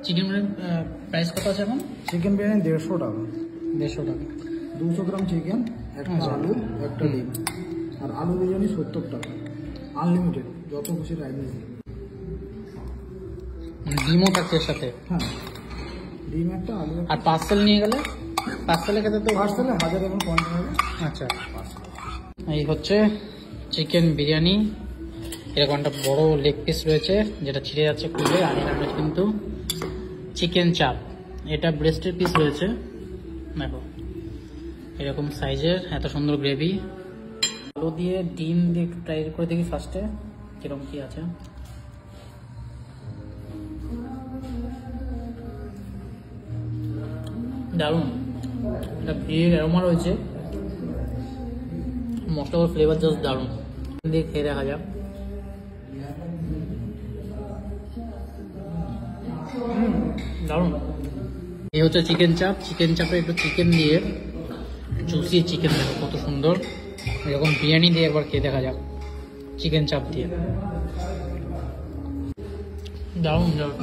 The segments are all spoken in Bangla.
চিকেন বিরিয়ানি প্রাইস কত আছে এখন? চিকেন বিরিয়ানি 150 টাকা। 150 টাকা। 200 গ্রাম চিকেন, একটা আলু, একটা ডিম। আর আলু বিরিয়ানি 70 টাকা, আনলিমিটেড, যত খুশি রাইস। ডিমও থাকছে এর সাথে? হ্যাঁ, ডিম একটা, আলু। আর পার্সেল নিয়ে গেলে? পার্সেলের ক্ষেত্রে তো পার্সেলে 1000 এবং 50 হবে। আচ্ছা, এই হচ্ছে চিকেন বিরিয়ানি। এরকম একটা বড় লেগ পিস রয়েছে যেটা ছিঁড়ে যাচ্ছে খুলে। আর এটা রয়েছে কিন্তু চিকেন চাপ, এটা ব্রেস্টের পিস রয়েছে। দেখো এরকম সাইজের, এত সুন্দর গ্রেভি। আলু দিয়ে ডিম দিয়ে ট্রাই করে দেখি ফার্স্টে কিরকম কি আছে। দারুণ, এটা বিয়ের অ্যারোমা রয়েছে, মশলার ফ্লেভার জাস্ট দারুণ। দিয়ে খেয়ে দেখা যাক। দারুণ। এই হচ্ছে চিকেন চাপ। চিকেন চাপে একটু চিকেন দিয়ে, জুসি চিকেন দেখো কত সুন্দর। এরকম বিরিয়ানি দিয়ে একবার খেয়ে দেখা যাক চিকেন চাপ দিয়ে। দারুণ দারুণ,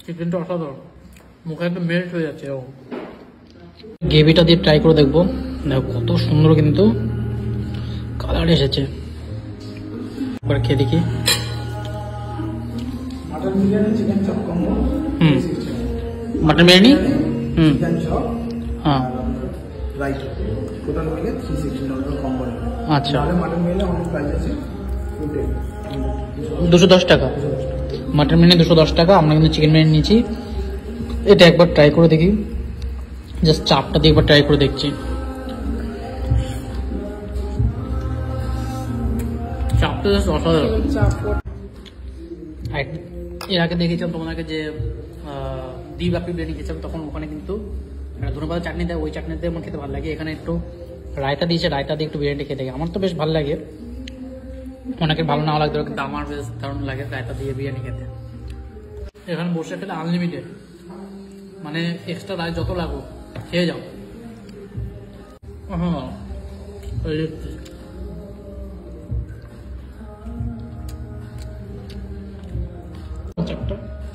চিকেনটা অসাধারণ, মুখে একদম মেল্ট হয়ে যাচ্ছে। এরকম গ্রেভিটা দিয়ে ট্রাই করে দেখবো। দেখো কত সুন্দর কিন্তু কালার এসেছে। একবার খেয়ে দেখি। Mutton biryani chicken chop combo. Mutton biryani, chicken chop, হ্যাঁ, রাইট, টোটাল মিলে 360 টাকা কম্বো। আচ্ছা, মাটন বিরিয়ানি আমাদের প্রাইস আছে 210 টাকা। মাটন বিরিয়ানি 210 টাকা। আমরা কিন্তু চিকেন বিরিয়ানি নিয়েছি। এটা একবার ট্রাই করে দেখি, জাস্ট চাপটা দিয়ে একবার ট্রাই করে দেখছি। চাপটা জাস্ট অসাধারণ। এর আগে দেখেছিলাম তোমাদেরকে যে দ্বীপ আপনি বিরিয়ানি খেয়েছিলাম, তখন ওখানে কিন্তু ধনেপাতা চাটনি দেয়, ওই চাটনি দিয়ে আমার খেতে ভালো লাগে। এখানে একটু রায়তা দিয়েছে, রায়তা দিয়ে একটু বিরিয়ানি খেতে, আমার তো বেশ ভালো লাগে। অনেকের ভালো নাও লাগতো, কিন্তু আমার বেশ দারুণ লাগে রায়তা দিয়ে বিরিয়ানি খেতে। এখানে বসে খেলে আনলিমিটেড, মানে এক্সট্রা রাইস যত লাগুক খেয়ে যাও। হ্যাঁ,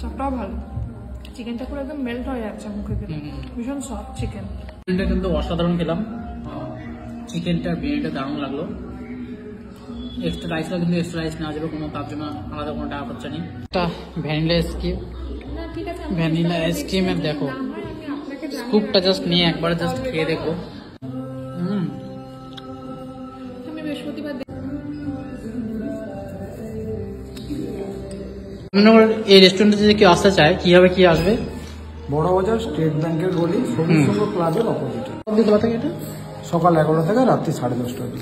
চাপটাও ভালো, চিকেনটা পুরো একদম মেল্ট হয়ে যাচ্ছে মুখে, ভীষণ সফট চিকেন। চিকেনটা কিন্তু অসাধারণ খেলাম, চিকেনটা বিরিয়ানিটা দারুণ লাগলো। এক্সট্রা রাইসটা কিন্তু এক্সট্রা রাইস নেওয়া যাবে, কোনো তার জন্য আলাদা কোনো টাকা খরচা নেই। একটা ভ্যানিলা আইসক্রিম, ভ্যানিলা আইসক্রিমের দেখো স্কুপটা জাস্ট নিয়ে একবার জাস্ট খেয়ে দেখো। এই রেস্টুরেন্টে যদি কেউ আসতে চায় কিভাবে কি আসবে? বড় বাজার, স্টেট ব্যাংকের গলি, সবুজ সংঘ ক্লাবের অপোজিটে। এটা সকাল 11টা থেকে রাত্রি 10:30 অবধি।